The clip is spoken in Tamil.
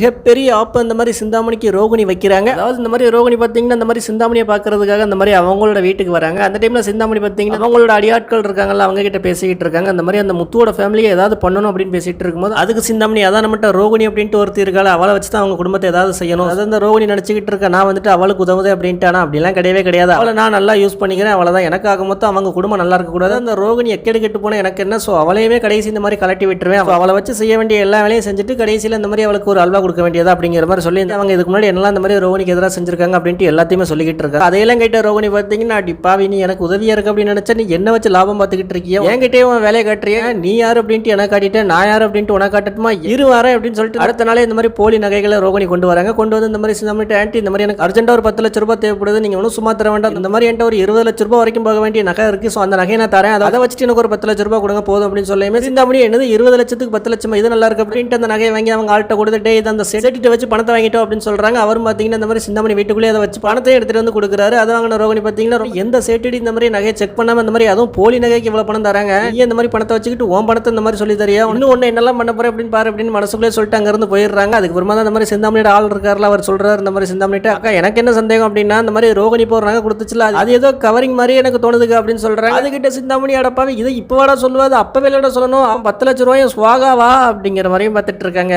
மிகப்பெரிய ஆப்பு அந்த மாதிரி சிந்தாமணிக்கு ரோகிணி வைக்கிறாங்க. அதாவது இந்த மாதிரி ரோகிணி பார்த்தீங்கன்னா இந்த மாதிரி சிந்தாமணியை பார்க்கறதுக்காக அந்த மாதிரி அவங்களோட வீட்டுக்கு வராங்க. அந்த டைமில் சிந்தாமணி பார்த்தீங்கன்னா அவங்களோட அடியாட்கள் இருக்காங்கல்ல, அவங்க கிட்ட பேசிக்கிட்டு இருக்காங்க. அந்த மாதிரி அந்த முத்துவோட ஃபேமிலியை ஏதாவது பண்ணணும் அப்படின்னு பேசிட்டு இருக்கும்போது அதுக்கு சிந்தாமணி அதான் நம்மகிட்ட ரோகிணி அப்படின்ட்டு ஒருத்தர் இருக்காள், அவளை வச்சு தான் அவங்க குடும்பத்தை ஏதாவது செய்யணும். அதாவது அந்த ரோகிணி நினச்சிக்கிட்டு இருக்கா நான் வந்துட்டு அவளுக்கு உதவுது அப்படின்ட்டு. ஆனால் அப்படிலாம் கிடையவே கிடையாது. அவளை நான் நல்லா யூஸ் பண்ணிக்கிறேன், அவளை தான் எனக்காக மொத்தம் அவங்க குடும்பம் நல்லா இருக்கக்கூடாது. அந்த ரோகிணி எக்கெடு கெட்டு போனால் எனக்கு என்ன, ஸோ அவளையுமே கடைசி இந்த மாதிரி கலட்டி விட்டுருவேன். அவளை வச்சு செய்ய வேண்டிய எல்லா வேலையும் செஞ்சுட்டு கடைசியில் இந்த மாதிரி அவளுக்கு ஒரு அல்வா கொடுக்க வேண்டியதா அப்படிங்கிற மாதிரி சொல்லி அவங்க இதுக்கு முன்னாடி என்னெல்லாம் இந்த மாதிரி ரோகிணிக்கு எதிராக செஞ்சிருக்காங்க அப்படின்ட்டு எல்லாத்தையுமே சொல்லிக்கிட்டு இருக்காங்க. அதையெல்லாம் கேட்ட ரோகிணி பார்த்தீங்கன்னா அடிப்பாவி, நீ எனக்கு உதவியா இருக்கு அப்படின்னு நினைச்சா நீ என்ன வச்சு லாபம் பார்த்துக்கிட்டு இருக்கியா, என்கிட்டயே உன் வேலையை காட்டுறியா, நீ யார் அப்படின்ட்டு எனக்கு காட்டிட்டேன், நான் யார் அப்படின்ட்டு உனக்கு காட்டட்டுமா, இரு வரேன் அப்படின்னு சொல்லிட்டு அடுத்த நாளே இந்த மாதிரி போலி நகைகளை ரோகிணி கொண்டு வராங்க. கொண்டு வந்து இந்த மாதிரி சிந்தாமணி ஆண்டி இந்த மாதிரி எனக்கு அர்ஜென்ட்டாக ஒரு 10 லட்ச ரூபாய் தேவைப்படுது, நீங்க ஒன்றும் சும்மா தர வேண்டாம், இந்த மாதிரி என்கிட்ட ஒரு 20 லட்ச ரூபாய் வரைக்கும் போக வேண்டிய நகை இருக்கு, ஸோ அந்த நகையை நான் தரேன், அதை வச்சுட்டு எனக்கு ஒரு 10 லட்ச ரூபாய் கொடுங்க போதும் அப்படின்னு சொல்லியுமே சிந்தாமணி என்னது 20 லட்சத்துக்கு 10 லட்சம் இது நல்லா இருக்கு அப்படின்ட்டு அந்த நகையை வாங்கி அவங்க ஆள்கிட்ட கொடுத்துட்டே இதை அந்த செட்டிட்டு வச்சு பணத்தை வாங்கிட்டோம் அப்படின்னு சொல்றாங்க. அவரும் பார்த்தீங்கன்னா இந்த மாதிரி சிந்தாமணி வீட்டுக்குள்ளே அதை வச்சு பணத்தை எடுத்துட்டு வந்து கொடுக்குறாரு. அதை வாங்கின ரோகிணி பார்த்தீங்கன்னா எந்த செட்டிடி இந்த மாதிரி நகையை செக் பண்ணாம இந்த மாதிரி அதுவும் போலி நகைக்கு இவ்வளவு பணம் தராங்க, நீ இந்த மாதிரி பணத்தை வச்சுக்கிட்டு உன் பணத்தை இந்த மாதிரி சொல்லி தரியா, இன்னும் ஒன்று என்னெல்லாம் பண்ண போறேன் அப்படின்னு பாரு அப்படின்னு மனசுக்குள்ளே சொல்லிட்டு அங்கிருந்து போயிடுறாங்க. அதுக்கப்புறமா தான் இந்த மாதிரி சிந்தாமணியோட ஆள் இருக்காருல, அவர் சொல்றாரு இந்த மாதிரி சிந்தாமணிட்ட அக்கா எனக்கு என்ன சந்தேகம் அப்படின்னா இந்த மாதிரி ரோகிணி போடுறாங்க கொடுத்துச்சுல, அது ஏதோ கவரிங் மாதிரி எனக்கு தோணுதுங்க அப்படின்னு சொல்றாங்க. அதுகிட்ட சிந்தாமணி அடப்பாவே இதை இப்போவாடா சொல்லுவாது அப்பவே சொல்லணும், 10 லட்ச ரூபாயும் சுவாகாவா அப்படிங்கிற மாதிரியும் பார்த்துட்டு இருக்காங்க.